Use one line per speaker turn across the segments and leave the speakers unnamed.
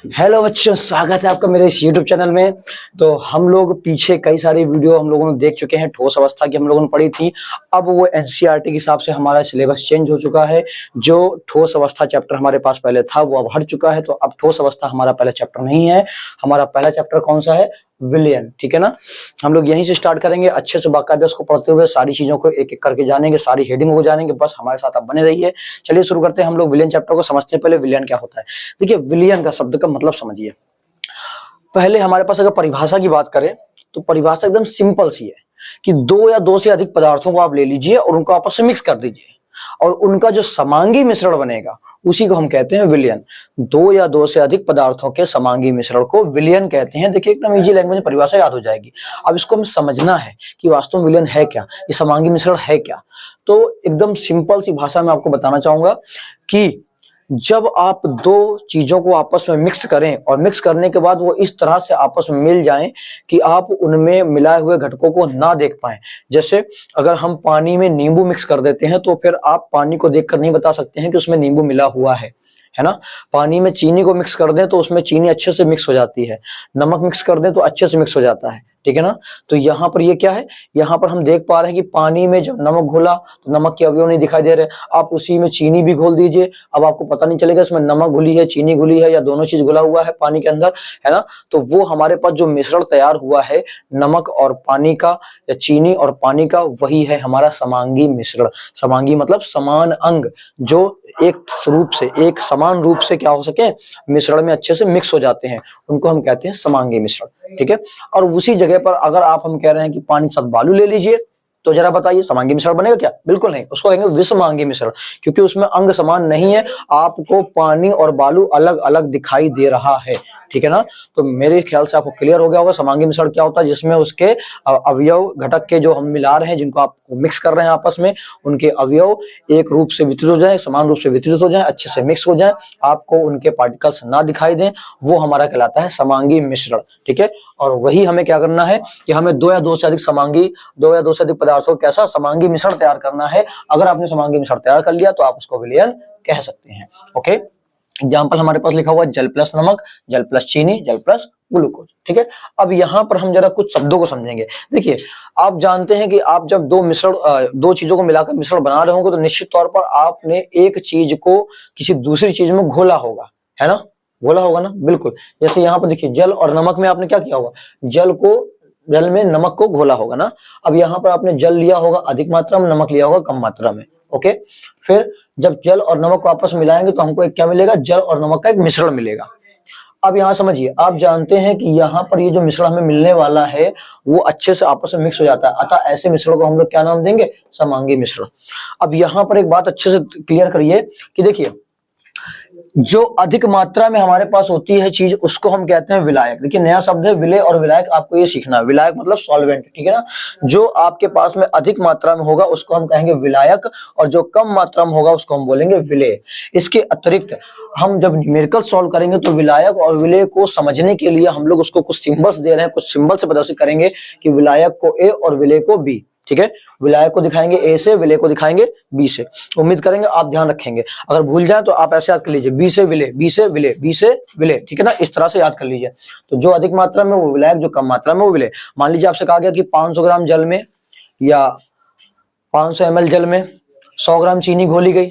Hello बच्चों, स्वागत है आपका मेरे इस YouTube चैनल में। तो हम लोग पीछे कई सारी वीडियो हम लोगों ने देख चुके हैं। ठोस अवस्था की हम लोगों ने पढ़ी थी। अब वो एनसीईआरटी के हिसाब से हमारा सिलेबस चेंज हो चुका है। जो ठोस अवस्था चैप्टर हमारे पास पहले था वो अब हट चुका है। तो अब ठोस अवस्था हमारा पहला चैप्टर नहीं है। हमारा पहला चैप्टर कौन सा है? विलयन। ठीक है ना। हम लोग यहीं से स्टार्ट करेंगे, अच्छे से बाकायदा उसको पढ़ते हुए सारी चीजों को एक एक करके जानेंगे, सारी हेडिंग को जानेंगे। बस हमारे साथ आप बने रहिए। चलिए शुरू करते हैं। हम लोग विलयन चैप्टर को समझते हैं। पहले विलयन क्या होता है देखिए। विलयन का शब्द का मतलब समझिए। पहले हमारे पास अगर परिभाषा की बात करें तो परिभाषा एकदम सिंपल सी है कि दो या दो से अधिक पदार्थों को आप ले लीजिए और उनको आपस में मिक्स कर दीजिए और उनका जो समांगी मिश्रण बनेगा उसी को हम कहते हैं विलयन। दो या दो से अधिक पदार्थों के समांगी मिश्रण को विलयन कहते हैं। देखिए एकदम इजी लैंग्वेज में परिभाषा याद हो जाएगी। अब इसको हमें समझना है कि वास्तव में विलयन है क्या, ये समांगी मिश्रण है क्या। तो एकदम सिंपल सी भाषा में आपको बताना चाहूंगा कि जब आप दो चीजों को आपस में मिक्स करें और मिक्स करने के बाद वो इस तरह से आपस में मिल जाएं कि आप उनमें मिलाए हुए घटकों को ना देख पाएं। जैसे अगर हम पानी में नींबू मिक्स कर देते हैं तो फिर आप पानी को देखकर नहीं बता सकते हैं कि उसमें नींबू मिला हुआ है ना। पानी में चीनी को मिक्स कर दें तो उसमें चीनी अच्छे से मिक्स हो जाती है। नमक मिक्स कर दें तो अच्छे से मिक्स हो जाता है। ठीक है ना। तो यहाँ पर ये क्या है, यहाँ पर हम देख पा रहे हैं कि पानी में जब नमक घोला तो नमक के अवयव नहीं दिखाई दे रहे। आप उसी में चीनी भी घोल दीजिए, अब आपको पता नहीं चलेगा इसमें नमक घुली है, चीनी घुली है या दोनों चीज घुला हुआ है पानी के अंदर, है ना। तो वो हमारे पास जो मिश्रण तैयार हुआ है नमक और पानी का या चीनी और पानी का, वही है हमारा समांगी मिश्रण। समांगी मतलब समान अंग, जो एक रूप से, एक समान रूप से क्या हो सके, मिश्रण में अच्छे से मिक्स हो जाते हैं, उनको हम कहते हैं समांगी मिश्रण। ठीक है। और उसी जगह पर अगर आप हम कह रहे हैं कि पानी साथ बालू ले लीजिए तो जरा बताइए समांगी मिश्रण बनेगा क्या? बिल्कुल नहीं, उसको कहेंगे विषमांगी मिश्रण, क्योंकि उसमें अंग समान नहीं है, आपको पानी और बालू अलग अलग दिखाई दे रहा है। ठीक है ना। तो मेरे ख्याल से आपको क्लियर हो गया होगा समांगी मिश्रण क्या होता है, जिसमें उसके अवयव घटक के जो हम मिला रहे हैं, जिनको आप मिक्स कर रहे हैं आपस में, उनके अवयव एक रूप से वितरित हो जाए, समान रूप से वितरित हो जाए, अच्छे से मिक्स हो जाए, आपको उनके पार्टिकल्स ना दिखाई दें, वो हमारा कहलाता है समांगी मिश्रण। ठीक है। और वही हमें क्या करना है कि हमें दो या दो से अधिक पदार्थों का कैसा समांगी मिश्रण तैयार करना है। अगर आपने समांगी मिश्रण तैयार कर लिया तो आप उसको विलयन कह सकते हैं। ओके। एग्जाम्पल हमारे पास लिखा हुआ है जल प्लस नमक, जल प्लस चीनी, जल प्लस ग्लूकोज। ठीक है। अब यहाँ पर हम जरा कुछ शब्दों को समझेंगे। देखिए आप जानते हैं कि आप जब दो चीजों को मिलाकर मिश्रण बना रहे होंगे तो निश्चित तौर पर आपने एक चीज को किसी दूसरी चीज में घोला होगा, है ना। घोला होगा ना, बिल्कुल। जैसे यहाँ पर देखिए जल और नमक में आपने क्या किया होगा, जल में नमक को घोला होगा ना। अब यहाँ पर आपने जल लिया होगा अधिक मात्रा में, नमक लिया होगा कम मात्रा में। ओके। फिर जब जल और नमक को आपस में मिलाएंगे तो हमको एक क्या मिलेगा, जल और नमक का एक मिश्रण मिलेगा। अब यहाँ समझिए, आप जानते हैं कि यहाँ पर ये जो मिश्रण हमें मिलने वाला है वो अच्छे से आपस में मिक्स हो जाता है, अतः ऐसे मिश्रण को हम लोग क्या नाम देंगे, समांगी मिश्रण। अब यहाँ पर एक बात अच्छे से क्लियर करिए कि देखिए जो अधिक मात्रा में हमारे पास होती है चीज उसको हम कहते हैं विलायक। देखिए नया शब्द है विलय और विलायक, आपको ये सीखना है। विलायक मतलब सॉल्वेंट, ठीक है ना। जो आपके पास में अधिक मात्रा में होगा उसको हम कहेंगे विलायक और जो कम मात्रा में होगा उसको हम बोलेंगे विलय। इसके अतिरिक्त हम जब न्यूमेरिकल सॉल्व करेंगे तो विलायक और विलय को समझने के लिए हम लोग उसको कुछ सिंबल्स दे रहे हैं, कुछ सिंबल से प्रदर्शित करेंगे कि विलायक को ए और विलय को बी। ठीक है। विलायक को दिखाएंगे ए से, विलय को दिखाएंगे बी से। उम्मीद करेंगे आप ध्यान रखेंगे। अगर भूल जाए तो आप ऐसे याद कर लीजिए, बी से विलय, बी से विलय, बी से विलय। ठीक है ना, इस तरह से याद कर लीजिए। तो जो अधिक मात्रा में वो विलायक, जो कम मात्रा में वो विलय। मान लीजिए आपसे कहा गया कि 500 ग्राम जल में या 500 ml जल में 100 ग्राम चीनी घोली गई,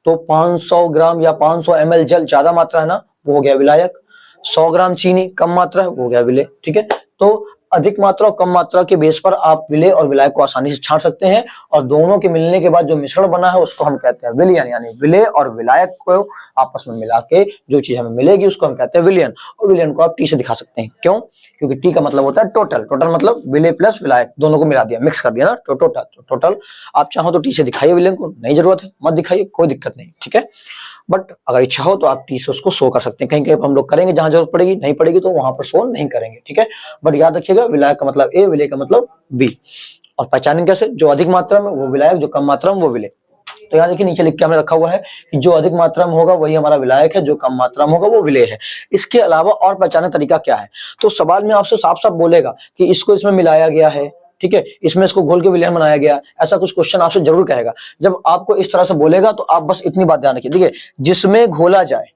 तो 500 ग्राम या 500 ml जल ज्यादा मात्रा है ना, वो हो गया विलायक। 100 ग्राम चीनी कम मात्रा है, वो हो गया विलय। ठीक है। तो अधिक मात्रा और कम मात्रा के बेस पर आप विलय और विलायक को आसानी से छांट सकते हैं और दोनों के मिलने के बाद जो मिश्रण बना है उसको हम कहते हैं विलयन। यानी विलय और विलायक को आपस में मिला के जो चीज हमें मिलेगी उसको हम कहते हैं विलयन। और विलयन को आप टी से दिखा सकते हैं। क्यों? क्योंकि टी का मतलब होता है टोटल। टोटल मतलब विलय प्लस विलायक, दोनों को मिला दिया, मिक्स कर दिया ना, तो टोटल। आप चाहो तो टी से दिखाइए विलयन को, नहीं जरूरत है मत दिखाइए, कोई दिक्कत नहीं। ठीक है। बट अगर इच्छा हो तो आप टी से उसको शो कर सकते हैं। कहीं कहीं हम लोग करेंगे, जहां जरूरत पड़ेगी, नहीं पड़ेगी तो वहां पर शो नहीं करेंगे। ठीक है। बट याद रखिएगा विलायक का मतलब ए, विलय का मतलब बी। और पहचानेंगे कैसे? जो अधिक मात्रा में वो विलायक, जो कम मात्रा में वो विलय। तो यहाँ देखिए नीचे लिख के हमने रखा हुआ है कि जो अधिक मात्रा में होगा वही हमारा विलायक है, जो कम मात्रा में होगा वो विलय है। इसके अलावा और पहचानने तरीका क्या है? तो सवाल में आपसे साफ साफ बोलेगा कि इसको इसमें मिलाया गया है, ठीक है, इसमें इसको घोल के विलयन बनाया गया, ऐसा कुछ क्वेश्चन आपसे जरूर कहेगा। जब आपको इस तरह से बोलेगा तो आप बस इतनी बात ध्यान रखिए। देखिए जिसमें घोला जाए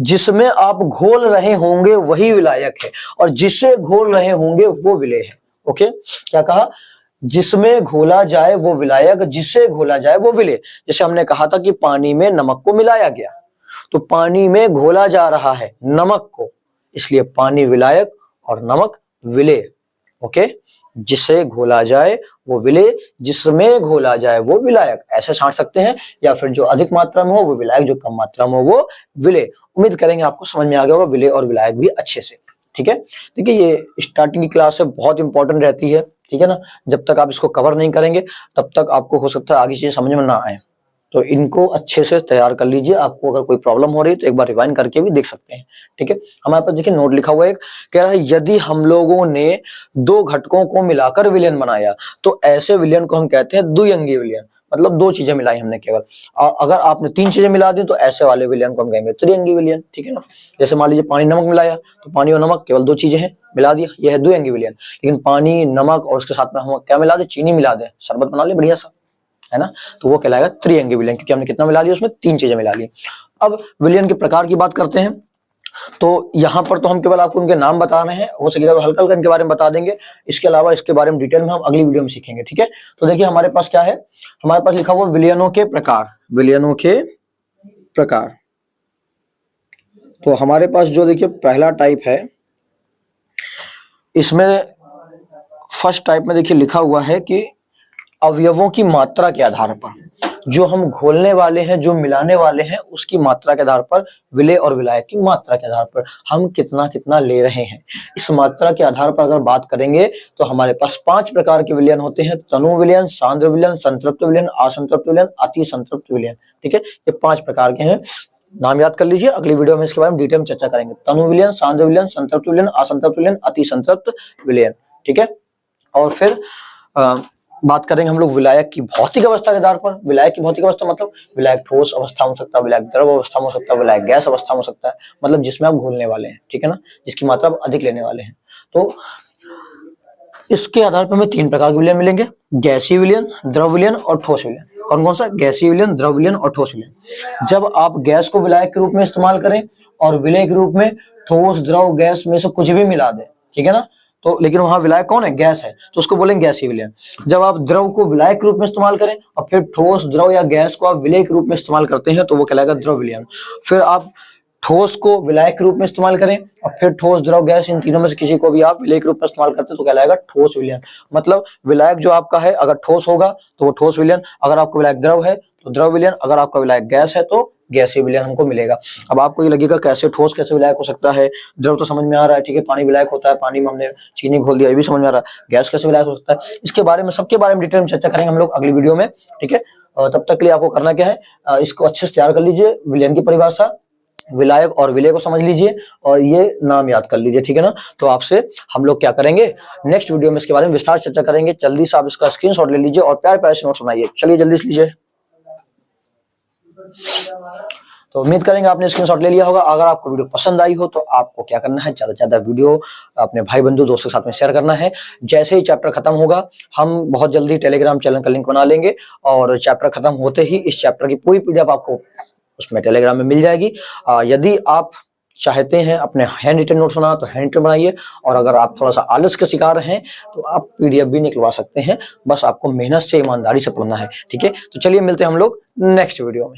जिसमें आप घोल रहे होंगे वही विलायक है, और जिसे घोल रहे होंगे वो विलेय है। ओके, क्या कहा? जिसमें घोला जाए वो विलायक, जिसे घोला जाए वो विलेय। जैसे हमने कहा था कि पानी में नमक को मिलाया गया, तो पानी में घोला जा रहा है नमक को, इसलिए पानी विलायक और नमक विलेय। ओके, जिसे घोला जाए वो विलेय, जिसमें घोला जाए वो विलायक, ऐसे छांट सकते हैं। या फिर जो अधिक मात्रा में हो वो विलायक, जो कम मात्रा में हो वो विलेय। उम्मीद करेंगे आपको समझ में आ गया होगा विलेय और विलायक भी अच्छे से। ठीक है, देखिए ये स्टार्टिंग की क्लास से बहुत इंपॉर्टेंट रहती है, ठीक है ना। जब तक आप इसको कवर नहीं करेंगे तब तक आपको हो सकता है आगे चीजें समझ में ना आए, तो इनको अच्छे से तैयार कर लीजिए। आपको अगर कोई प्रॉब्लम हो रही है तो एक बार रिवाइंड करके भी देख सकते हैं। ठीक है, हमारे पास देखिए नोट लिखा हुआ है, कह रहा है यदि हम लोगों ने दो घटकों को मिलाकर विलयन बनाया तो ऐसे विलयन को हम कहते हैं द्विअंगी विलयन। मतलब दो चीजें मिलाई हमने केवल। अगर आपने तीन चीजें मिला दी तो ऐसे वाले विलयन को हम कहेंगे त्रिअंगी विलयन। ठीक है ना, जैसे मान लीजिए पानी नमक मिलाया तो पानी और नमक केवल दो चीजें हैं, मिला दिया, यह है द्विअंगी विलयन। लेकिन पानी नमक और उसके साथ में हम क्या मिला दे? चीनी मिला दे, शरबत बना ले बढ़िया सा, है ना, तो वो कहलाएगा त्रिअंगी विलयन, क्योंकि हमने कितना मिला लिया? उसमें तीन चीजें मिला ली। अब विलयन के प्रकार की बात करते हैं, तो यहां पर तो हम केवल आपको उनके नाम बता रहे हैं, हो सकेगा तो हल्का हल्का इनके बारे में बता देंगे। इसके अलावा इसके बारे में डिटेल में हम अगली वीडियो में सीखेंगे। ठीक है, तो देखिए हमारे पास क्या है, हमारे पास लिखा हुआ विलयनों के प्रकार। विलयनों के प्रकार, तो हमारे पास जो देखिए पहला टाइप है, इसमें फर्स्ट टाइप में देखिए लिखा हुआ है कि अवयवों की मात्रा के आधार पर, जो हम घोलने वाले हैं, जो मिलाने वाले हैं, उसकी मात्रा के आधार पर, विलेय और विलायक की मात्रा के आधार पर हम कितना कितना ले रहे हैं, इस मात्रा के आधार पर अगर बात करेंगे तो हमारे पास 5 प्रकार के विलयन होते हैं। तनु विलयन, सांद्र विलयन, संतृप्त विलयन, असंतृप्त विलयन, अति संतृप्त विलयन। ठीक है, ये 5 प्रकार के हैं, नाम याद कर लीजिए। अगली वीडियो में इसके बारे में डिटेल में चर्चा करेंगे। तनु विलयन, सांद्र विलयन, संतृप्त विलयन, असंतृप्त विलयन, अति संतृप्त विलयन। ठीक है, और फिर बात करेंगे हम लोग विलायक की भौतिक अवस्था के आधार पर। विलायक की भौतिक अवस्था मतलब विलायक ठोस अवस्था हो सकता है, विलायक द्रव अवस्था में हो सकता है, विलायक गैस अवस्था में हो सकता है, मतलब जिसमें आप घोलने वाले हैं। ठीक है ना, जिसकी मात्रा आप अधिक लेने वाले हैं। तो इसके आधार पर हमें 3 प्रकार के विलयन मिलेंगे, गैसीय विलयन, द्रव विलयन और ठोस विलयन। कौन कौन सा? गैसीय विलयन, द्रव विलयन और ठोस विलयन। जब आप गैस को विलायक के रूप में इस्तेमाल करें और विलेय के रूप में ठोस, द्रव, गैस में से कुछ भी मिला दें, ठीक है ना, तो लेकिन वहां विलायक कौन है? गैस है, तो उसको बोलेंगे गैसीय विलयन। जब आप द्रव को विलायक के रूप में इस्तेमाल करें और फिर ठोस, द्रव या गैस को आप विलेय के रूप में इस्तेमाल करते हैं तो वो कहलाएगा द्रव विलयन। फिर आप ठोस को विलायक के रूप में इस्तेमाल करें और फिर ठोस, द्रव, गैस, इन तीनों में से किसी को भी आप विलेय के रूप में इस्तेमाल करते हैं तो कहलाएगा ठोस विलयन। मतलब विलायक जो आपका है अगर ठोस होगा तो वो ठोस विलयन, अगर आपका विलायक द्रव है तो द्रव विलयन, अगर आपका विलायक गैस है तो गैसीय विलयन हमको मिलेगा। अब आपको ये लगेगा कैसे ठोस कैसे विलायक हो सकता है? द्रव तो समझ में आ रहा है, ठीक है, पानी विलायक होता है, पानी में हमने चीनी घोल दिया, ये भी समझ में आ रहा है। गैस कैसे विलायक हो सकता है? इसके बारे में, सबके बारे में डिटेल में चर्चा करेंगे हम लोग अगली वीडियो में। ठीक है, तब तक के लिए आपको करना क्या है, इसको अच्छे से तैयार कर लीजिए। विलयन की परिभाषा, विलायक और विलेय को समझ लीजिए और ये नाम याद कर लीजिए। ठीक है ना, तो आपसे हम लोग क्या करेंगे, नेक्स्ट वीडियो में इसके बारे में विस्तार चर्चा करेंगे। जल्दी से आप इसका स्क्रीनशॉट ले लीजिए और प्यार प्यार से नोट्स बनाइए। चलिए जल्दी से लीजिए। तो उम्मीद करेंगे आपने स्क्रीनशॉट ले लिया होगा। अगर आपको वीडियो पसंद आई हो तो आपको क्या करना है, ज्यादा से ज्यादा वीडियो अपने भाई बंधु दोस्तों के साथ में शेयर करना है। जैसे ही चैप्टर खत्म होगा हम बहुत जल्दी टेलीग्राम चैनल का लिंक बना लेंगे और चैप्टर खत्म होते ही इस चैप्टर की पूरी पीडीएफ आपको उसमें टेलीग्राम में मिल जाएगी। यदि आप चाहते हैं अपने हैंड रिटन नोट्स बनाना तो हैंड रिटन बनाइए, और अगर आप थोड़ा सा आलस के शिकार हैं तो आप पीडीएफ भी निकलवा सकते हैं। बस आपको मेहनत से, ईमानदारी से पढ़ना है। ठीक है, तो चलिए मिलते हैं हम लोग नेक्स्ट वीडियो में।